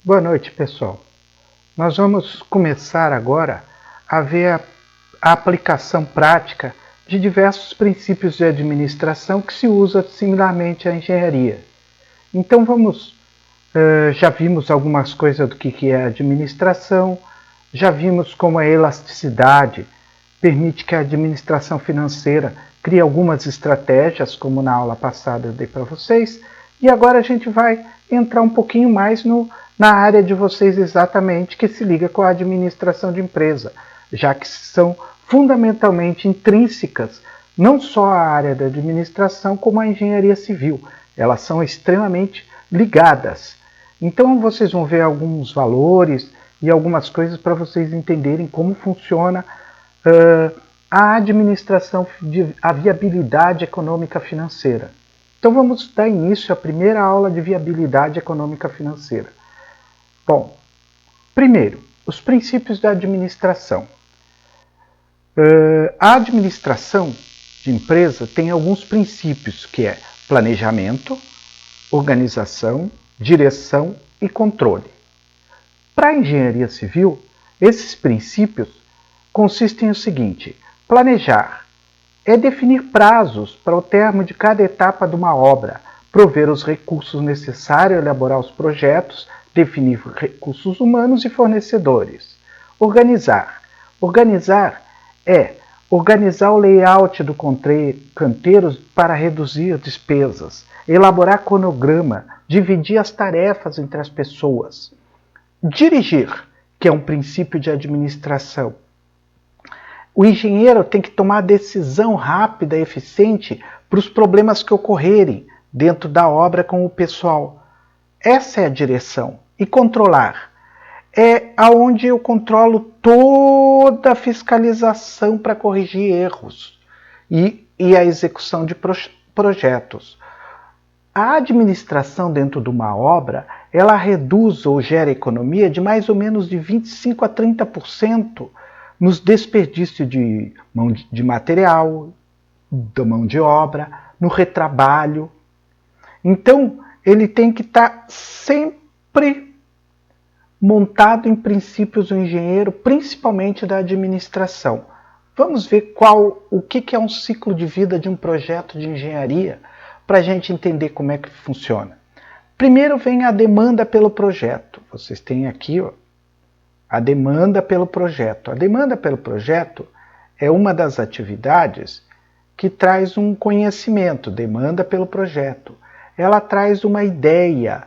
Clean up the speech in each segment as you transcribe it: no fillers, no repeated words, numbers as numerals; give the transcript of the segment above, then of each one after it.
Boa noite, pessoal. Nós vamos começar agora a ver a aplicação prática de diversos princípios de administração que se usa similarmente à engenharia. Então já vimos algumas coisas do que é administração, já vimos como a elasticidade permite que a administração financeira crie algumas estratégias, como na aula passada eu dei para vocês, e agora a gente vai entrar um pouquinho mais na área de vocês exatamente, que se liga com a administração de empresa, já que são fundamentalmente intrínsecas, não só a área da administração, como a engenharia civil. Elas são extremamente ligadas. Então vocês vão ver alguns valores e algumas coisas para vocês entenderem como funciona a administração, a viabilidade econômica financeira. Então vamos dar início à primeira aula de viabilidade econômica financeira. Bom, primeiro, os princípios da administração. A administração de empresa tem alguns princípios, que é planejamento, organização, direção e controle. Para a engenharia civil, esses princípios consistem no seguinte: planejar é definir prazos para o termo de cada etapa de uma obra, prover os recursos necessários, elaborar os projetos, definir recursos humanos e fornecedores. Organizar. Organizar é organizar o layout do canteiro para reduzir despesas, elaborar cronograma, dividir as tarefas entre as pessoas. Dirigir, que é um princípio de administração. O engenheiro tem que tomar decisão rápida e eficiente para os problemas que ocorrerem dentro da obra com o pessoal. Essa é a direção. E controlar é aonde eu controlo toda a fiscalização para corrigir erros e a execução de projetos. A administração dentro de uma obra, ela reduz ou gera economia de mais ou menos de 25% a 30% nos desperdícios de material, da mão de obra, no retrabalho. Então, ele tem que estar sempre montado em princípios do engenheiro, principalmente da administração. Vamos ver o que é um ciclo de vida de um projeto de engenharia, para a gente entender como é que funciona. Primeiro vem a demanda pelo projeto. Vocês têm aqui a demanda pelo projeto. A demanda pelo projeto é uma das atividades que traz um conhecimento, demanda pelo projeto. Ela traz uma ideia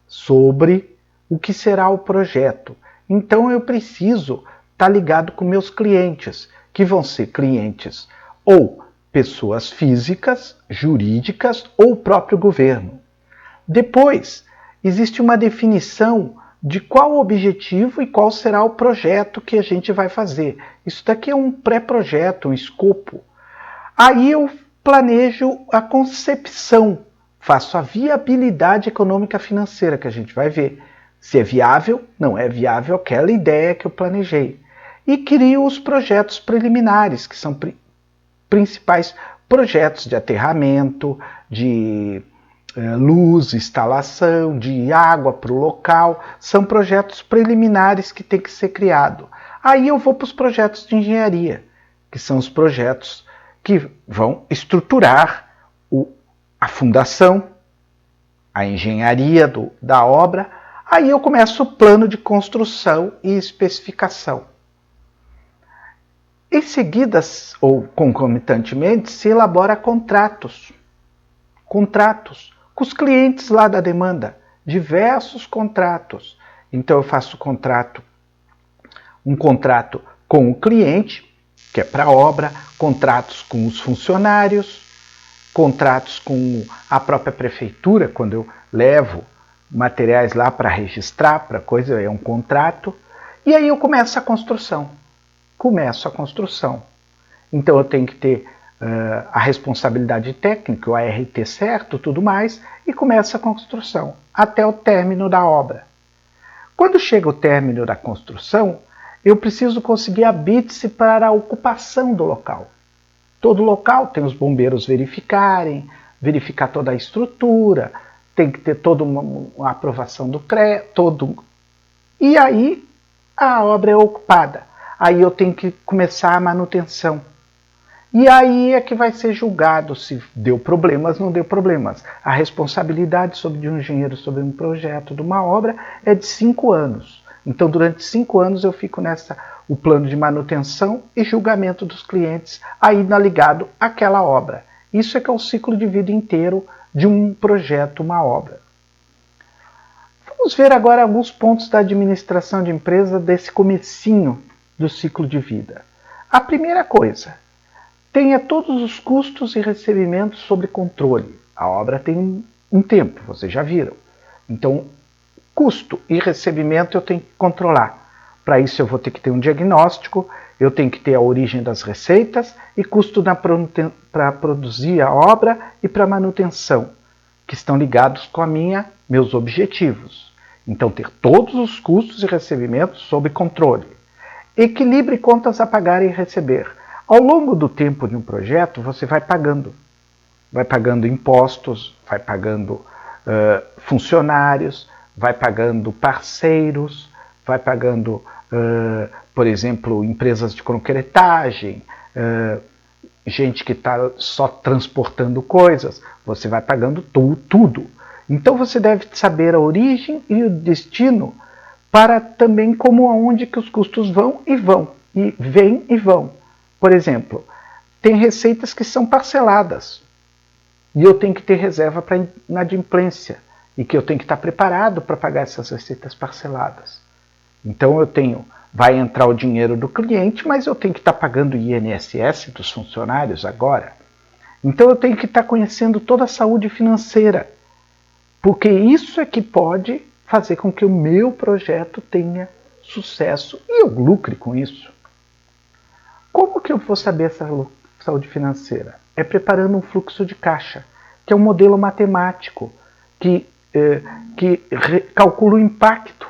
sobre o que será o projeto. Então eu preciso estar ligado com meus clientes, que vão ser clientes ou pessoas físicas, jurídicas ou o próprio governo. Depois, existe uma definição de qual o objetivo e qual será o projeto que a gente vai fazer. Isso daqui é um pré-projeto, um escopo. Aí eu planejo a concepção, faço a viabilidade econômica financeira, que a gente vai ver se é viável, não é viável aquela ideia que eu planejei. E crio os projetos preliminares, que são principais projetos de aterramento, de luz, instalação, de água para o local. São projetos preliminares que tem que ser criado. Aí eu vou para os projetos de engenharia, que são os projetos que vão estruturar a fundação, a engenharia da obra. Aí eu começo o plano de construção e especificação. Em seguida, ou concomitantemente, se elabora contratos. Contratos com os clientes lá da demanda. Diversos contratos. Então eu faço um contrato com o cliente, que é para a obra, contratos com os funcionários, contratos com a própria prefeitura, quando eu levo materiais lá para registrar, para coisa, é um contrato. E aí eu começo a construção. Então eu tenho que ter a responsabilidade técnica, o ART certo, tudo mais, e começa a construção, até o término da obra. Quando chega o término da construção, eu preciso conseguir a BITS para a ocupação do local. Todo local tem os bombeiros verificar toda a estrutura, tem que ter toda uma aprovação do CREA, todo E aí a obra é ocupada. Aí eu tenho que começar a manutenção. E aí é que vai ser julgado se deu problemas, não deu problemas. A responsabilidade de um engenheiro sobre um projeto, de uma obra, é de 5 anos. Então, durante 5 anos eu fico o plano de manutenção e julgamento dos clientes, ainda ligado àquela obra. Isso é que é o ciclo de vida inteiro de um projeto, uma obra. Vamos ver agora alguns pontos da administração de empresa desse comecinho do ciclo de vida. A primeira coisa, tenha todos os custos e recebimentos sob controle. A obra tem um tempo, vocês já viram. Então, custo e recebimento eu tenho que controlar. Para isso eu vou ter que ter um diagnóstico, eu tenho que ter a origem das receitas e custo para produzir a obra e para manutenção, que estão ligados com meus objetivos. Então, ter todos os custos e recebimentos sob controle. Equilibre contas a pagar e receber. Ao longo do tempo de um projeto, você vai pagando. Vai pagando impostos, vai pagando funcionários, vai pagando parceiros, vai pagando, por exemplo, empresas de concretagem, gente que está só transportando coisas, você vai pagando tudo. Então você deve saber a origem e o destino para também aonde que os custos vão, e vêm e vão. Por exemplo, tem receitas que são parceladas e eu tenho que ter reserva para inadimplência e que eu tenho que estar preparado para pagar essas receitas parceladas. Então vai entrar o dinheiro do cliente, mas eu tenho que estar pagando o INSS dos funcionários agora. Então eu tenho que estar conhecendo toda a saúde financeira, porque isso é que pode fazer com que o meu projeto tenha sucesso e eu lucre com isso. Como que eu vou saber essa saúde financeira? É preparando um fluxo de caixa, que é um modelo matemático que calcula o impacto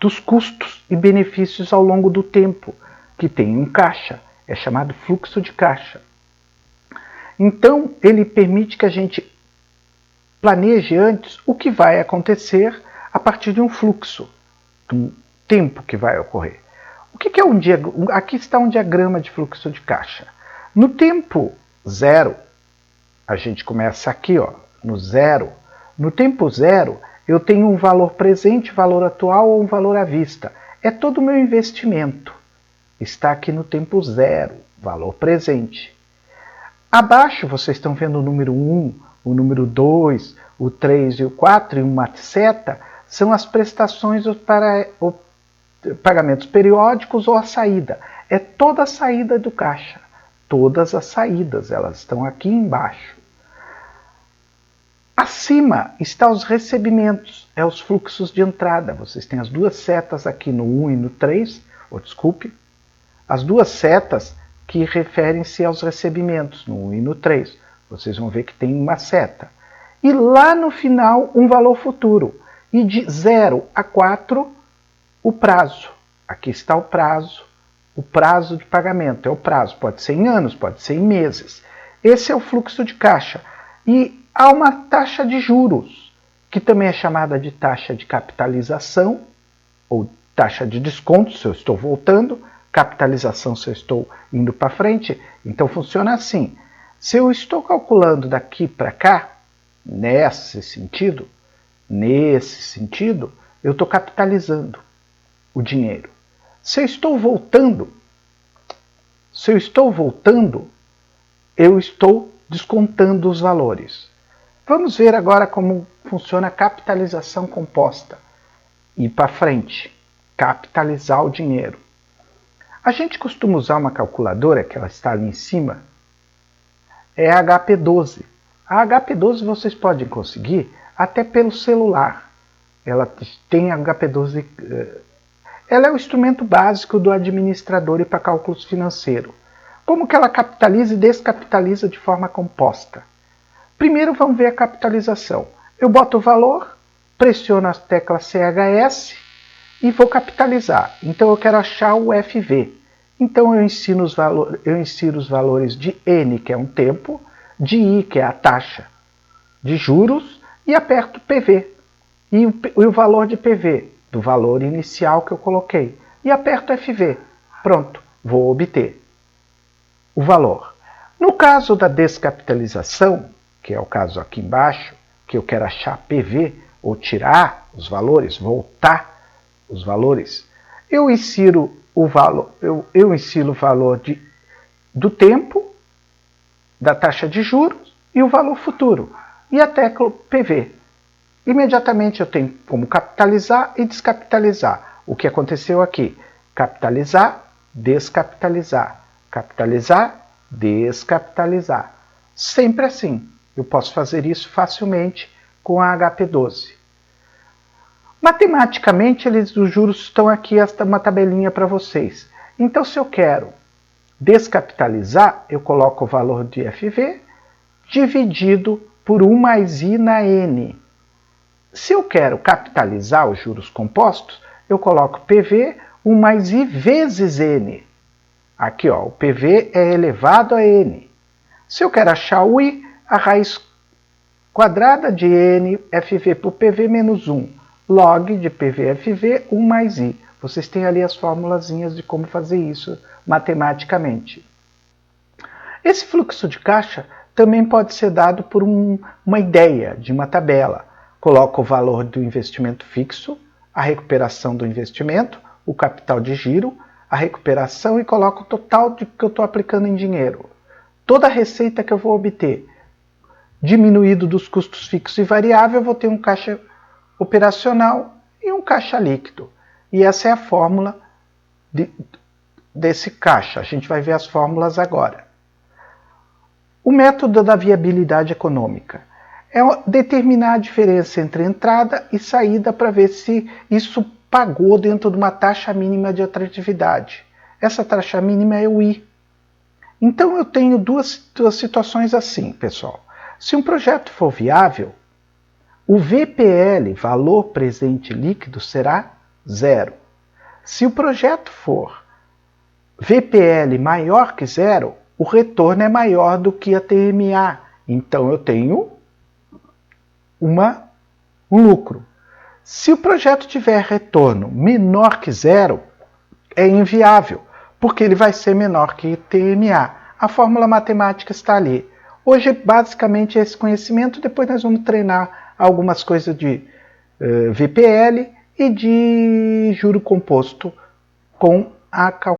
dos custos e benefícios ao longo do tempo, que tem um caixa, é chamado fluxo de caixa. Então, ele permite que a gente planeje antes o que vai acontecer a partir de um fluxo, do tempo que vai ocorrer. O que é aqui está um diagrama de fluxo de caixa. No tempo zero, a gente começa aqui, no zero. No tempo zero, eu tenho um valor presente, valor atual ou um valor à vista. É todo o meu investimento. Está aqui no tempo zero, valor presente. Abaixo vocês estão vendo o número 1, o número 2, o 3 e o 4 e uma seta, são as prestações para pagamentos periódicos ou a saída. É toda a saída do caixa. Todas as saídas, elas estão aqui embaixo. Acima estão os recebimentos, os fluxos de entrada. Vocês têm as duas setas aqui no 1 e no 3, as duas setas que referem-se aos recebimentos, no 1 e no 3. Vocês vão ver que tem uma seta. E lá no final, um valor futuro. E de 0 a 4, o prazo. Aqui está o prazo de pagamento. É o prazo, pode ser em anos, pode ser em meses. Esse é o fluxo de caixa. E há uma taxa de juros, que também é chamada de taxa de capitalização, ou taxa de desconto, se eu estou voltando, capitalização se eu estou indo para frente. Então funciona assim. Se eu estou calculando daqui para cá, nesse sentido, eu estou capitalizando o dinheiro. Se eu estou voltando, eu estou descontando os valores. Vamos ver agora como funciona a capitalização composta. Ir para frente, capitalizar o dinheiro. A gente costuma usar uma calculadora, que ela está ali em cima, é a HP12. A HP12 vocês podem conseguir até pelo celular. Ela tem a HP12, ela é o instrumento básico do administrador e para cálculos financeiros. Como que ela capitaliza e descapitaliza de forma composta? Primeiro vamos ver a capitalização. Eu boto o valor, pressiono a tecla CHS e vou capitalizar. Então eu quero achar o FV. Então eu insiro os valores de N, que é um tempo, de I, que é a taxa de juros, e aperto PV. E o valor de PV do valor inicial que eu coloquei. E aperto FV. Pronto, vou obter o valor. No caso da descapitalização, que é o caso aqui embaixo, que eu quero achar PV, ou tirar os valores, voltar os valores, eu insiro o valor, eu insiro o valor do tempo, da taxa de juros e o valor futuro, e a tecla PV. Imediatamente eu tenho como capitalizar e descapitalizar. O que aconteceu aqui? Capitalizar, descapitalizar, capitalizar, descapitalizar. Sempre assim. Eu posso fazer isso facilmente com a HP12. Matematicamente, os juros estão aqui, uma tabelinha para vocês. Então, se eu quero descapitalizar, eu coloco o valor de FV dividido por 1 mais I na N. Se eu quero capitalizar os juros compostos, eu coloco PV 1 mais I vezes N. Aqui, ó, o PV é elevado a N. Se eu quero achar o I, a raiz quadrada de N FV por PV menos 1. Log de PV FV 1 mais I. Vocês têm ali as formulazinhas de como fazer isso matematicamente. Esse fluxo de caixa também pode ser dado por uma ideia de uma tabela. Coloco o valor do investimento fixo, a recuperação do investimento, o capital de giro, a recuperação e coloco o total que eu estou aplicando em dinheiro. Toda a receita que eu vou obter, diminuído dos custos fixos e variável, eu vou ter um caixa operacional e um caixa líquido. E essa é a fórmula desse caixa. A gente vai ver as fórmulas agora. O método da viabilidade econômica é determinar a diferença entre entrada e saída para ver se isso pagou dentro de uma taxa mínima de atratividade. Essa taxa mínima é o I. Então eu tenho duas situações assim, pessoal. Se um projeto for viável, o VPL, valor presente líquido, será 0. Se o projeto for VPL maior que 0, o retorno é maior do que a TMA. Então eu tenho um lucro. Se o projeto tiver retorno menor que 0, é inviável, porque ele vai ser menor que TMA. A fórmula matemática está ali. Hoje, basicamente, é esse conhecimento. Depois nós vamos treinar algumas coisas de VPL e de juro composto com a calculação.